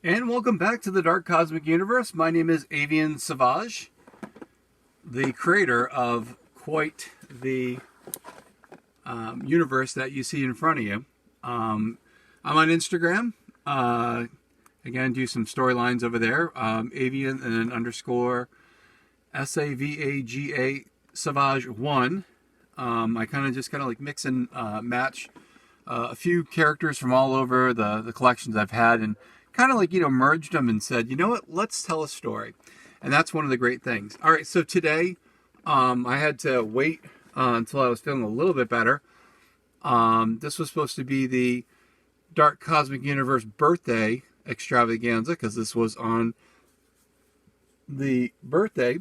And welcome back to the Dark Cosmic Universe. My name is Avian Savage, the creator of quite the universe that you see in front of you. I'm on Instagram. Again, do some storylines over there. Avian and then underscore SAVAGA Savage 1. I kind of like mix and match a few characters from all over the collections I've had and kind of like, merged them and said, you know what, let's tell a story. And that's one of the great things. All right, so today I had to wait until I was feeling a little bit better. This was supposed to be the Dark Cosmic Universe birthday extravaganza because this was on the birthday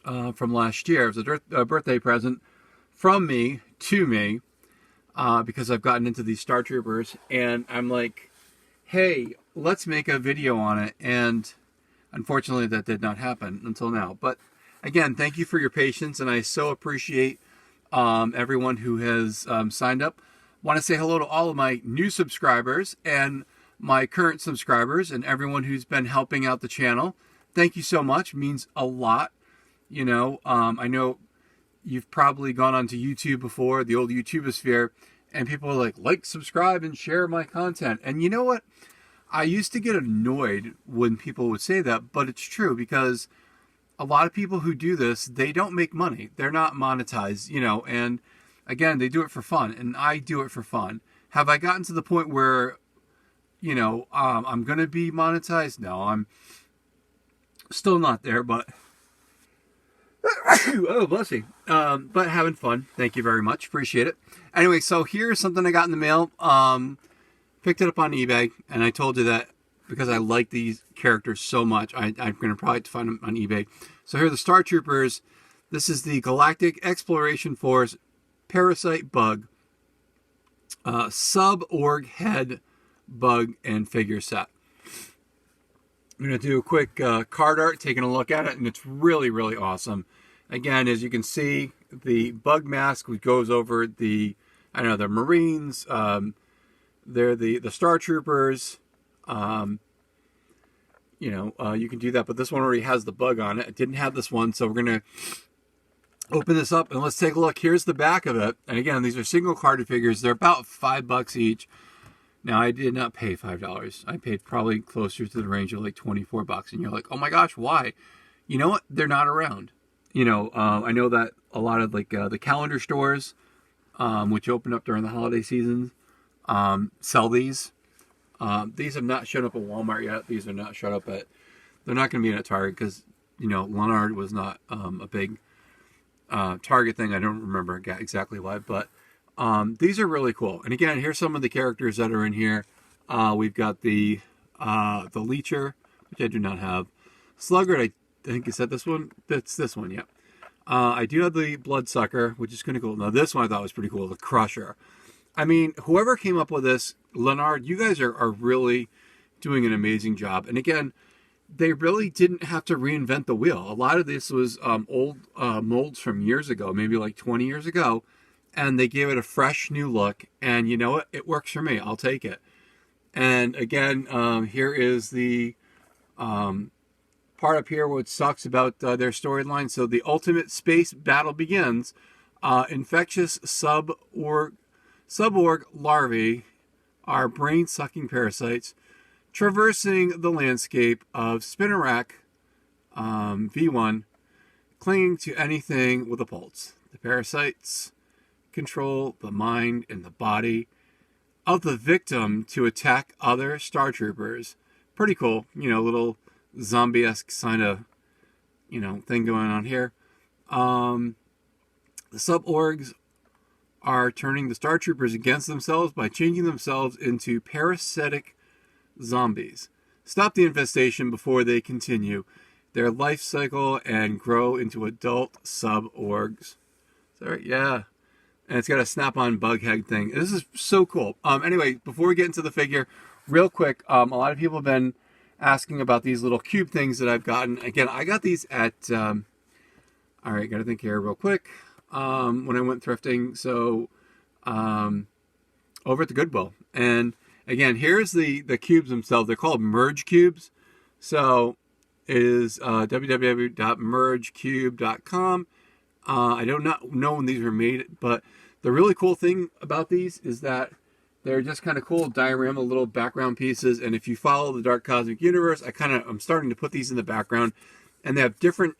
from last year. It was a birthday present from me to me because I've gotten into these Star Troopers and I'm like, hey, let's make a video on it. And unfortunately, that did not happen until now. But again, thank you for your patience. And I so appreciate everyone who has signed up. Want to say hello to all of my new subscribers and my current subscribers and everyone who's been helping out the channel. Thank you so much. It means a lot. I know you've probably gone onto YouTube before, the old YouTubosphere, and people are like, subscribe, and share my content. And you know what? I used to get annoyed when people would say that, but it's true because a lot of people who do this, they don't make money. They're not monetized, and again, they do it for fun, and I do it for fun. Have I gotten to the point where, I'm going to be monetized? No, I'm still not there, but oh, bless you. But having fun. Thank you very much. Appreciate it. Anyway, so here's something I got in the mail. Picked it up on eBay, and I told you that because I like these characters so much, I'm going to probably find them on eBay. So here are the Star Troopers. This is the Galactic Exploration Force Parasite Bug Sub-Org Head Bug and Figure Set. I'm going to do a quick card art, taking a look at it, and it's really, really awesome. Again, as you can see, the bug mask goes over the Marines, they're the Star Troopers, you can do that, but this one already has the bug on it. It didn't have this one, so we're going to open this up, and let's take a look. Here's the back of it, and again, these are single carded figures. They're about $5 each. Now, I did not pay $5. I paid probably closer to the range of like $24. And you're like, oh my gosh, why? You know what? They're not around. I know that a lot of like the calendar stores, which open up during the holiday seasons, sell these. These have not shown up at Walmart yet. These are not showed up at, they're not going to be at Target because, Lanard was not a big Target thing. I don't remember exactly why, but these are really cool. And again, here's some of the characters that are in here. We've got the Leecher, which I do not have. Sluggard, I think is that this one? That's this one, yeah. I do have the Bloodsucker, which is kind of cool. Now this one I thought was pretty cool, the Crusher. I mean, whoever came up with this, Lanard, you guys are really doing an amazing job. And again, they really didn't have to reinvent the wheel. A lot of this was old molds from years ago, maybe like 20 years ago. And they gave it a fresh new look. And you know what? It works for me. I'll take it. And again, here is the part up here what sucks about their storyline. So the ultimate space battle begins. Infectious sub-org larvae are brain-sucking parasites traversing the landscape of Spinarak V1, clinging to anything with a pulse. The parasites control the mind and the body of the victim to attack other Star Troopers. Pretty cool, little zombie-esque kind of, thing going on here. The sub-orgs are turning the Star Troopers against themselves by changing themselves into parasitic zombies. Stop the infestation before they continue their life cycle and grow into adult sub-orgs. Sorry, yeah. And it's got a snap-on bug head thing. This is so cool. Anyway, before we get into the figure, real quick, a lot of people have been asking about these little cube things that I've gotten. Again, I got these at, all right, got to think here real quick, when I went thrifting. So, over at the Goodwill. And Again, here's the cubes themselves. They're called merge cubes. So it is www.mergecube.com. I do not know when these were made, but the really cool thing about these is that they're just kind of cool diorama little background pieces. And if you follow the Dark Cosmic Universe, I'm starting to put these in the background, and they have different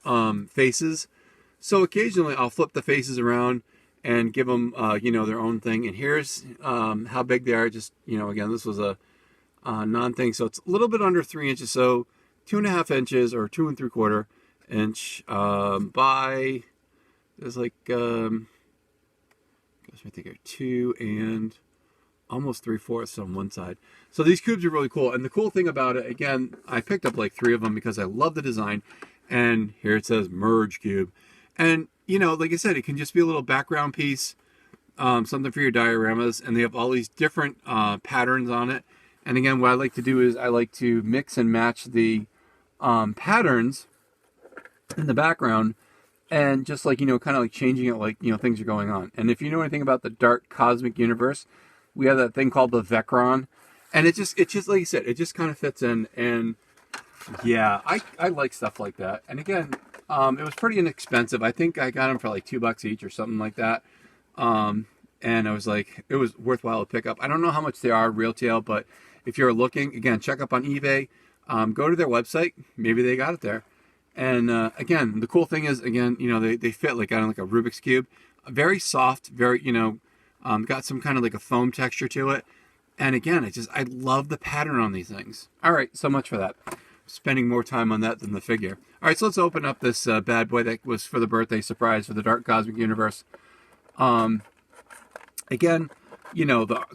faces. So occasionally I'll flip the faces around and give them, their own thing. And here's how big they are. Just, again, this was a non-thing. So it's a little bit under 3 inches. So 2.5 inches or 2 3/4 inch by, there's like, I think 2 and almost 3/4 on one side. So these cubes are really cool. And the cool thing about it, again, I picked up like 3 of them because I love the design. And here it says Merge Cube. And, like I said, it can just be a little background piece, something for your dioramas. And they have all these different patterns on it. And again, what I like to do is I like to mix and match the patterns in the background. And just like, kind of like changing it like, things are going on. And if you know anything about the Dark Cosmic Universe, we have that thing called the Vecron. And it's just like you said, it just kind of fits in. And yeah, I like stuff like that. And again, it was pretty inexpensive. I think I got them for like $2 each or something like that. And I was like, it was worthwhile to pick up. I don't know how much they are retail, but if you're looking, again, check up on eBay. Go to their website. Maybe they got it there. And again, the cool thing is, again, they fit like on like a Rubik's Cube. Very soft, very, got some kind of like a foam texture to it. And again, I love the pattern on these things. All right, so much for that. Spending more time on that than the figure. All right, so let's open up this bad boy that was for the birthday surprise for the Dark Cosmic Universe. Again, the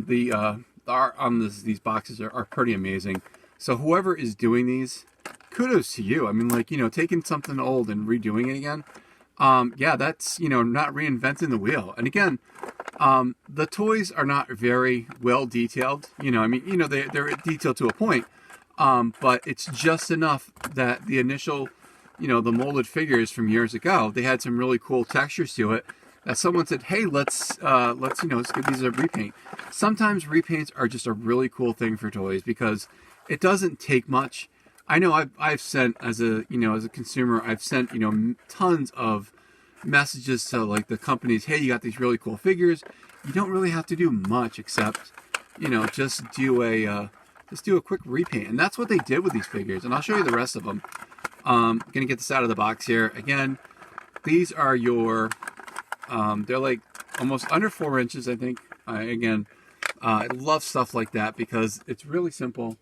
the art on these boxes are pretty amazing. So whoever is doing these, kudos to you. I mean, like, taking something old and redoing it again. Yeah, that's, not reinventing the wheel. And again, the toys are not very well detailed. They're detailed to a point. But it's just enough that the initial, the molded figures from years ago, they had some really cool textures to it. That someone said, hey, let's give these a repaint. Sometimes repaints are just a really cool thing for toys because it doesn't take much. I know I've sent as a consumer, I've sent, tons of messages to like the companies, hey, you got these really cool figures. You don't really have to do much except, just do a quick repaint. And that's what they did with these figures. And I'll show you the rest of them. I'm going to get this out of the box here. Again, these are your, they're like almost under 4 inches, I think. I love stuff like that because it's really simple.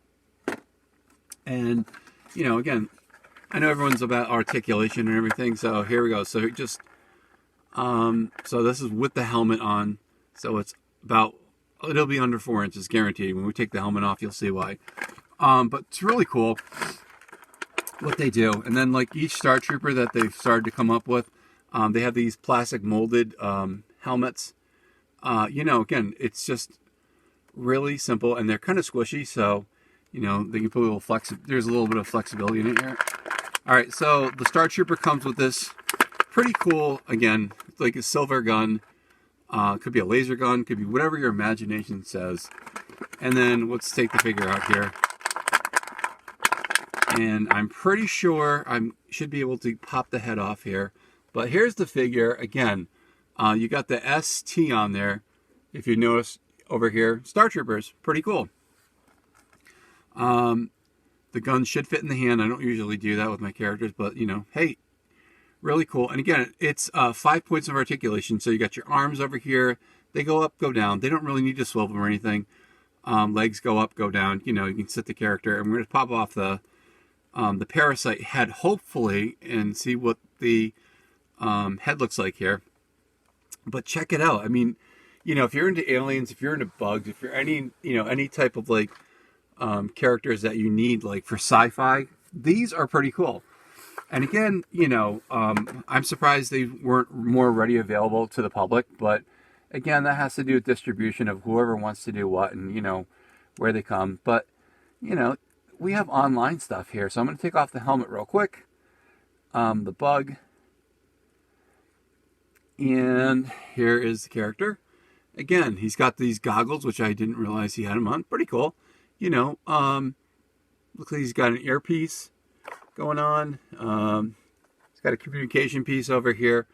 And, again, I know everyone's about articulation and everything. So here we go. So just, so this is with the helmet on. So it's about, it'll be under 4 inches guaranteed. When we take the helmet off, you'll see why. But it's really cool what they do. And then like each Star Trooper that they've started to come up with, they have these plastic molded helmets. Again, it's just really simple and they're kind of squishy. So, they can put a little there's a little bit of flexibility in it here. All right, so the Star Trooper comes with this pretty cool, again, it's like a silver gun. Could be a laser gun, could be whatever your imagination says. And then let's take the figure out here. And I'm pretty sure I should be able to pop the head off here. But here's the figure. Again, you got the ST on there. If you notice over here, Star Troopers, pretty cool. The gun should fit in the hand. I don't usually do that with my characters, but hey, really cool. And again, it's 5 points of articulation. So you got your arms over here. They go up, go down. They don't really need to swivel or anything. Legs go up, go down. You can sit the character. And we're going to pop off the Parasite head, hopefully, and see what the head looks like here. But check it out. I mean, if you're into aliens, if you're into bugs, if you're any type of like characters that you need like for sci-fi, these are pretty cool. And again, I'm surprised they weren't more already available to the public, but again, that has to do with distribution of whoever wants to do what and where they come. But we have online stuff here, so I'm going to take off the helmet real quick. The bug, and here is the character. Again, he's got these goggles, which I didn't realize he had them on. Pretty cool. You know, looks like he's got an earpiece going on. He's got a communication piece over here.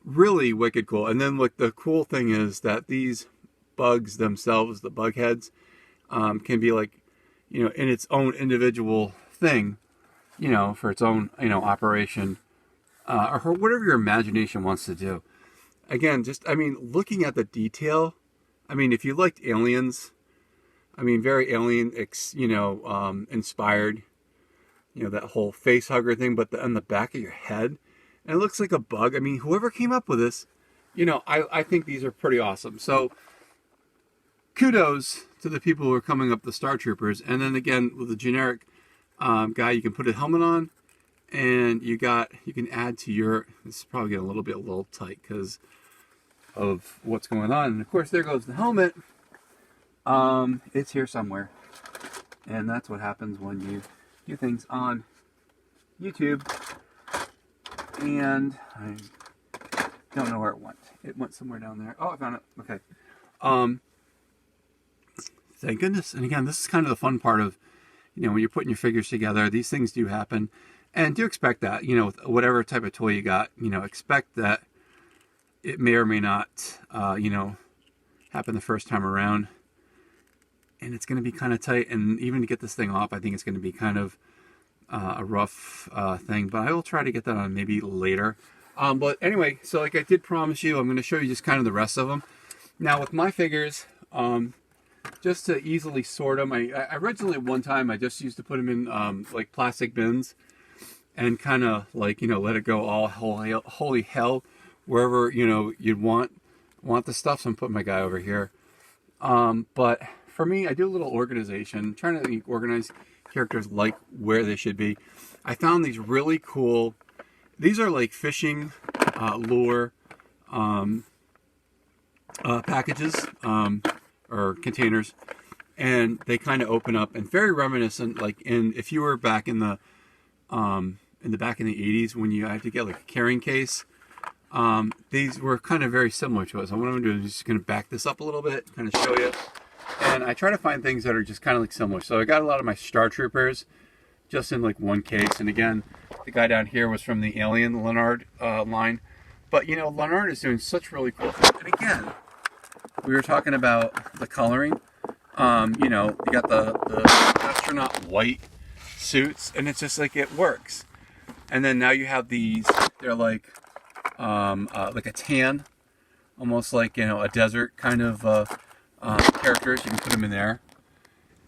Really wicked cool. And then look, the cool thing is that these bugs themselves, the bug heads, can be like, you know, in its own individual thing, you know, for its own, you know, operation, or whatever your imagination wants to do. Again, just, I mean, looking at the detail, I mean, if you liked Aliens, I mean, very Alien, you know, inspired, you know, that whole face hugger thing, but on the back of your head, and it looks like a bug. I mean, whoever came up with this, you know, I think these are pretty awesome. So kudos to the people who are coming up with the Star Troopers. And then again, with the generic guy, you can put a helmet on, and you can add to your, this is probably getting a little tight because of what's going on. And of course, there goes the helmet. It's here somewhere. And that's what happens when you do things on YouTube. And I don't know where it went. It went somewhere down there. Oh, I found it. Okay. Thank goodness. And again, this is kind of the fun part of, you know, when you're putting your figures together, these things do happen. And do expect that, you know, with whatever type of toy you got, you know, expect that it may or may not, you know, happen the first time around. And it's going to be kind of tight. And even to get this thing off, I think it's going to be kind of a rough thing. But I will try to get that on maybe later. But anyway, so like I did promise you, I'm going to show you just kind of the rest of them. Now with my figures, just to easily sort them, I originally one time I just used to put them in like plastic bins and kind of like, you know, let it go all holy hell wherever, you know, you'd want the stuff. So I'm putting my guy over here. But for me, I do a little organization, trying to organize characters like where they should be. I found these really cool, these are like fishing lure packages or containers, and they kind of open up and very reminiscent, like if you were back in the back in the 80s when you had to get like a carrying case. These were kind of very similar to it. So what I'm going to do is just going to back this up a little bit, kind of show you. And I try to find things that are just kind of like similar. So I got a lot of my Star Troopers just in like one case. And again, the guy down here was from the Alien Lanard line. But you know, Lanard is doing such really cool things. And again, we were talking about the coloring. You know, you got the astronaut white suits, and it's just like it works. And then now you have these, they're like a tan, almost like, you know, a desert kind of characters. You can put them in there.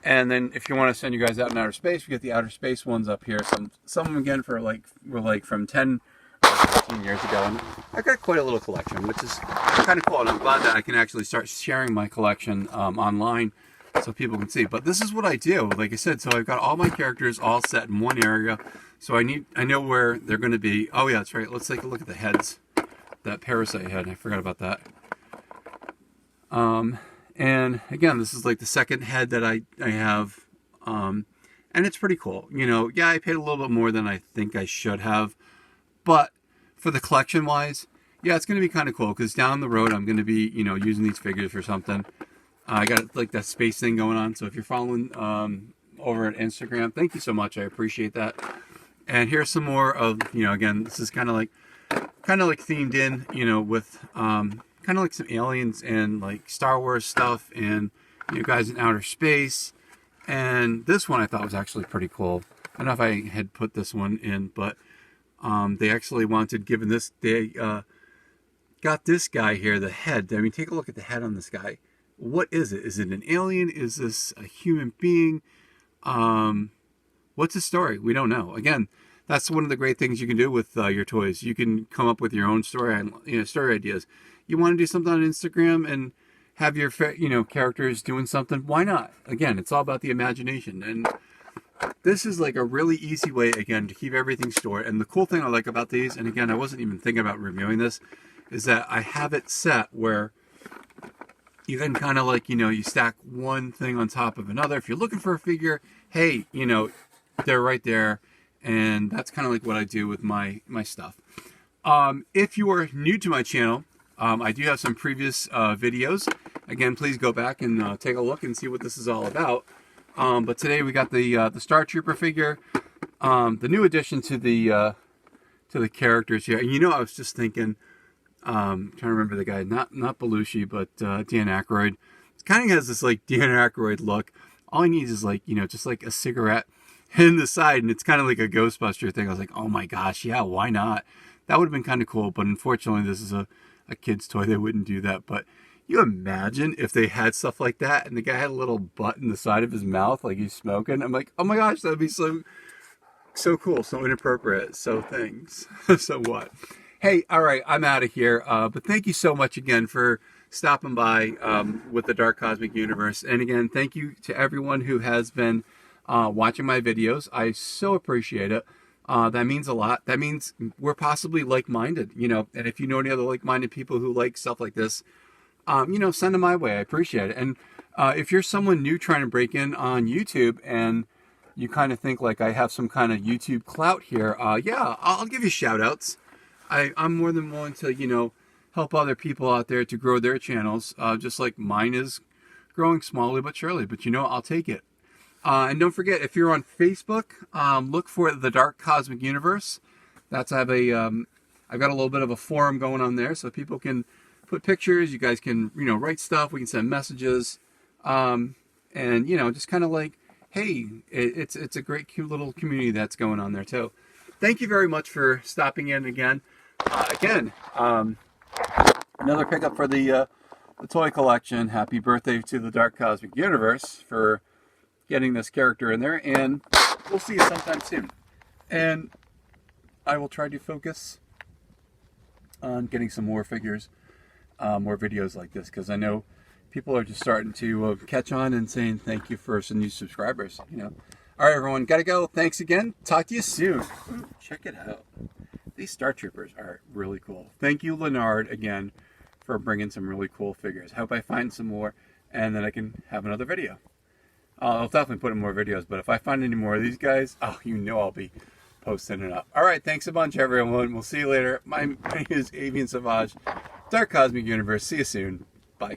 And then if you want to send you guys out in outer space, we get the outer space ones up here. Some of them again were like from 10 or 15 years ago. And I got quite a little collection, which is kind of cool. And I'm glad that I can actually start sharing my collection online so people can see. But this is what I do. Like I said, so I've got all my characters all set in one area. So I know where they're going to be. Oh yeah, that's right. Let's take a look at the heads. That Parasite head. I forgot about that. And again, this is like the second head that I have. And it's pretty cool. You know, yeah, I paid a little bit more than I think I should have. But for the collection wise, yeah, it's going to be kind of cool. Because down the road, I'm going to be, you know, using these figures for something. I got like that space thing going on. So if you're following over at Instagram, thank you so much. I appreciate that. And here's some more of, you know, again, this is kind of like themed in, you know, with kind of like some aliens and like Star Wars stuff and, you know, guys in outer space. And this one I thought was actually pretty cool. I don't know if I had put this one in, but they actually wanted, given this, they got this guy here, the head. I mean, take a look at the head on this guy. What is it? Is it an alien? Is this a human being? What's the story? We don't know. Again, that's one of the great things you can do with your toys. You can come up with your own story, you know, story ideas. You want to do something on Instagram and have your, you know, characters doing something. Why not? Again, it's all about the imagination. And this is like a really easy way, again, to keep everything stored. And the cool thing I like about these, and again, I wasn't even thinking about reviewing this, is that I have it set where you can kind of like, you know, you stack one thing on top of another. If you're looking for a figure, hey, you know, they're right there. And that's kind of like what I do with my stuff. If you are new to my channel, I do have some previous videos. Again, please go back and take a look and see what this is all about. But today we got the Star Trooper figure, the new addition to the characters here. And I was just thinking, trying to remember the guy, not Belushi, but Dan Aykroyd. It kind of has this like Dan Aykroyd look. All he needs is like, just like a cigarette in the side, and it's kind of like a Ghostbuster thing. I was like, oh my gosh, yeah, why not? That would have been kind of cool, but unfortunately this is a kid's toy. They wouldn't do that. But you imagine if they had stuff like that and the guy had a little butt in the side of his mouth like he's smoking. I'm like, oh my gosh, that'd be so cool, so inappropriate. So thanks. So what? Hey, all right, I'm out of here. But thank you so much again for stopping by with the Dark Cosmic Universe. And again, thank you to everyone who has been watching my videos. I so appreciate it. That means a lot. That means we're possibly like-minded, and if you know any other like-minded people who like stuff like this, send them my way. I appreciate it. And if you're someone new trying to break in on YouTube and you kind of think like I have some kind of YouTube clout here, yeah, I'll give you shout outs. I'm more than willing to, help other people out there to grow their channels, just like mine is growing slowly but surely. But I'll take it. And don't forget, if you're on Facebook, look for the Dark Cosmic Universe. I've got a little bit of a forum going on there, so people can put pictures. You guys can, write stuff. We can send messages, and just kind of like, hey, it's a great, cute little community that's going on there too. Thank you very much for stopping in again. Another pickup for the toy collection. Happy birthday to the Dark Cosmic Universe for getting this character in there, and we'll see you sometime soon. And I will try to focus on getting some more figures, more videos like this, because I know people are just starting to catch on and saying thank you for some new subscribers. All right, everyone, gotta go. Thanks again. Talk to you soon. Ooh, check it out. These Star Troopers are really cool. Thank you, Lanard, again, for bringing some really cool figures. Hope I find some more, and then I can have another video. I'll definitely put in more videos, but if I find any more of these guys, I'll be posting it up. All right, thanks a bunch, everyone. We'll see you later. My name is Avian Savage, Dark Cosmic Universe. See you soon. Bye.